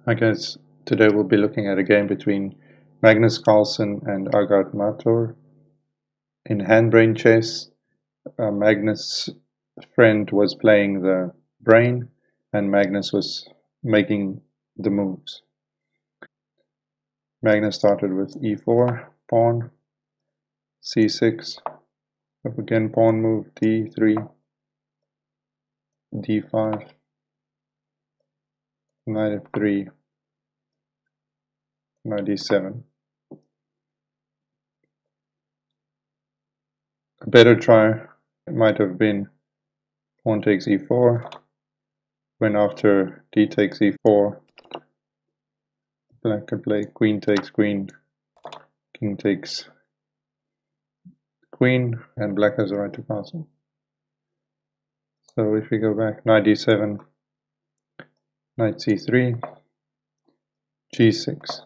I guess today we'll be looking at a game between Magnus Carlsen and Agadmator in hand-brain chess. Magnus' friend was playing the brain and Magnus was making the moves. Magnus started with e4, pawn, c6, again pawn move, d3, d5, knight f3, knight d7. A better try might have been pawn takes e4, when after d takes e4, black could play queen takes queen, king takes queen, and black has the right to castle. So if we go back, knight d7, knight c3, g6.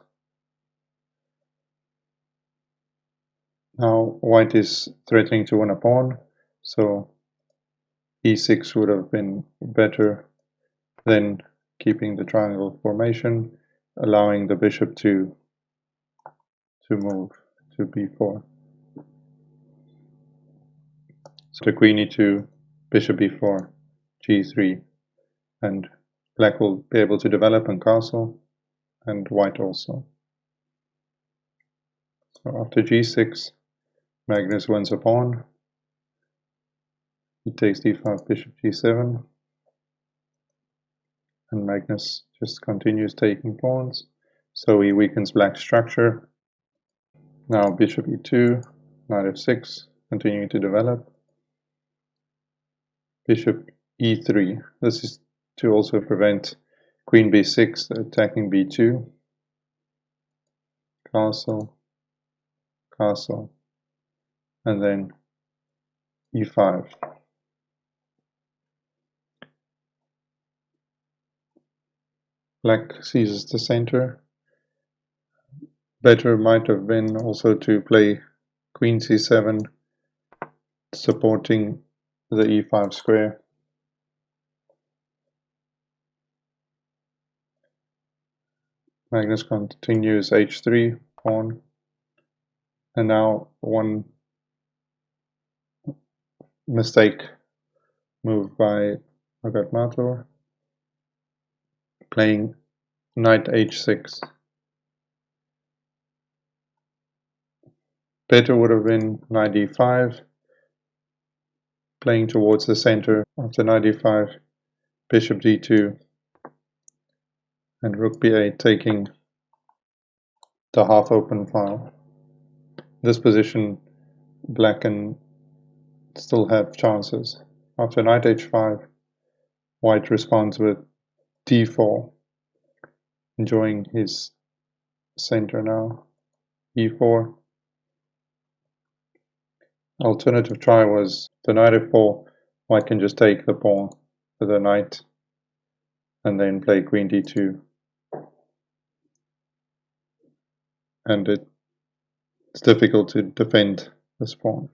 Now white is threatening to win a pawn, so e6 would have been better than keeping the triangle formation, allowing the bishop to move to b4. So the queen e2, bishop b4, g3, and black will be able to develop and castle, and white also. So after g6, Magnus wins a pawn. He takes d5, bishop g7, and Magnus just continues taking pawns, so he weakens black's structure. Now bishop e2, knight f6, continuing to develop. Bishop e3, this is to also prevent queen b6 attacking b2. Castle, castle, and then e5. Black seizes the center. Better might have been also to play queen c7, supporting the e5 square. Magnus continues h3 pawn, and now one mistake move by Agadmator, playing knight h6. Better would have been knight d5, playing towards the center. After knight d5, bishop d2, and rook b8, taking the half-open file. This position, black can still have chances. After knight h5, white responds with d4, enjoying his center now. e4. Alternative try was the knight f4. White can just take the pawn with the knight and then play queen d2. And it's difficult to defend this pawn.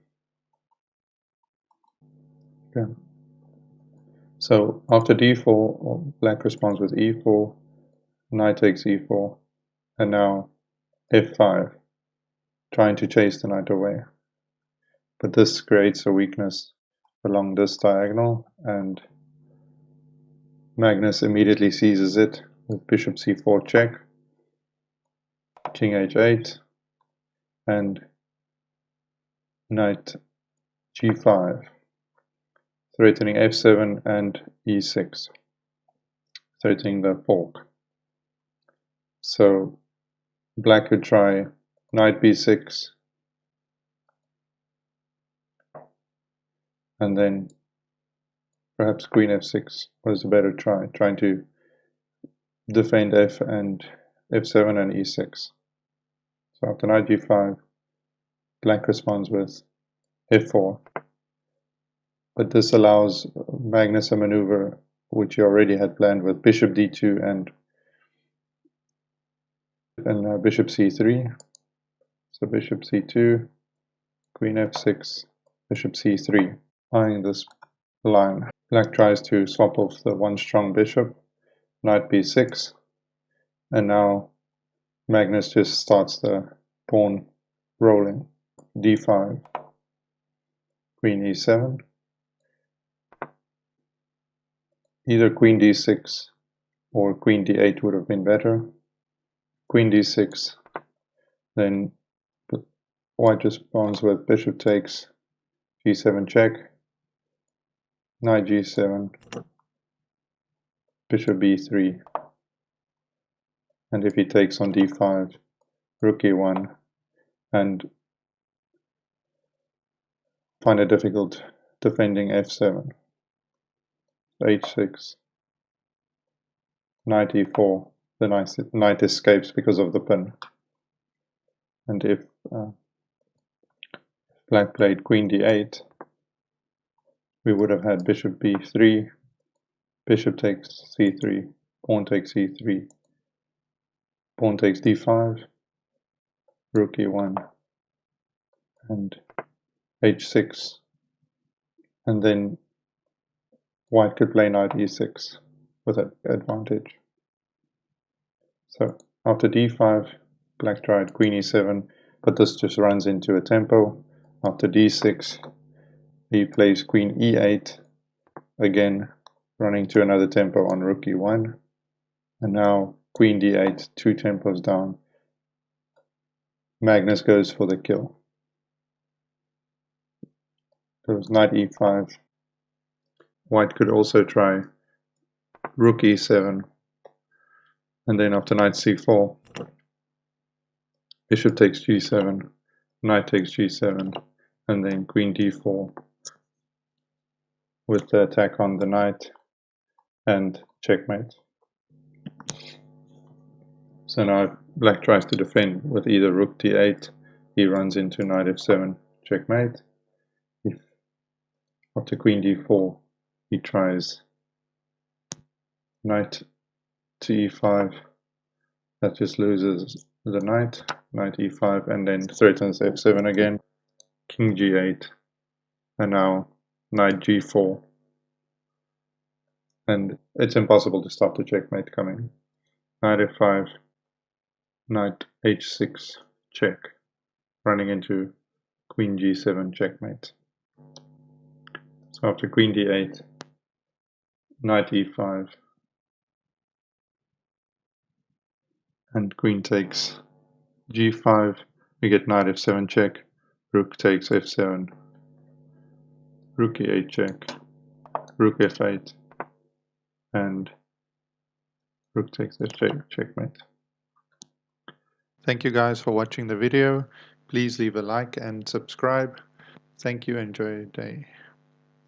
Okay. So after d4, black responds with e4, knight takes e4, and now f5, trying to chase the knight away. But this creates a weakness along this diagonal, and Magnus immediately seizes it with bishop c4 check, king h8, and knight g5, threatening f7 and e6, threatening the fork. So black could try knight b6, and then perhaps queen f6 was a better try, trying to defend f and f7 and e6. So after knight g5, black responds with f4. But this allows Magnus a maneuver which he already had planned with bishop d2 and bishop c3. So bishop c2, queen f6, bishop c3. Eyeing this line, black tries to swap off the one strong bishop, knight b6, And now Magnus just starts the pawn rolling. d5, queen e7, either queen d6 or queen d8 would have been better. Queen d6, then white responds with bishop takes, g7 check, knight g7, bishop b3, and if he takes on d5, rook e1, and find it difficult defending f7, h6, knight e4, the knight escapes because of the pin, and if black played queen d8, we would have had bishop b3, bishop takes c3, pawn takes e3, pawn takes d5, rook e1, and h6, and then white could play knight e6 with an advantage. So after d5, black tried queen e7, but this just runs into a tempo. After d6, he plays queen e8, again running to another tempo on rook e1, and now queen d8, 2 tempos down. Magnus goes for the kill. There was knight e5. White could also try rook e7, and then after knight c4, bishop takes g7, knight takes g7, and then queen d4 with the attack on the knight and checkmate. So now black tries to defend with either rook d8, he runs into knight f7, checkmate. If after queen d4, he tries knight to e5, that just loses the knight, knight e5, and then threatens f7 again, king g8, and now knight g4. And it's impossible to stop the checkmate coming. Knight f5, knight h6, check, running into queen g7 checkmate. So after queen d8, knight e5, and queen takes g5, we get knight f7 check, rook takes f7, rook e8 check, rook f8, and rook takes f8 checkmate. Thank you guys for watching the video. Please leave a like and subscribe. Thank you. Enjoy your day.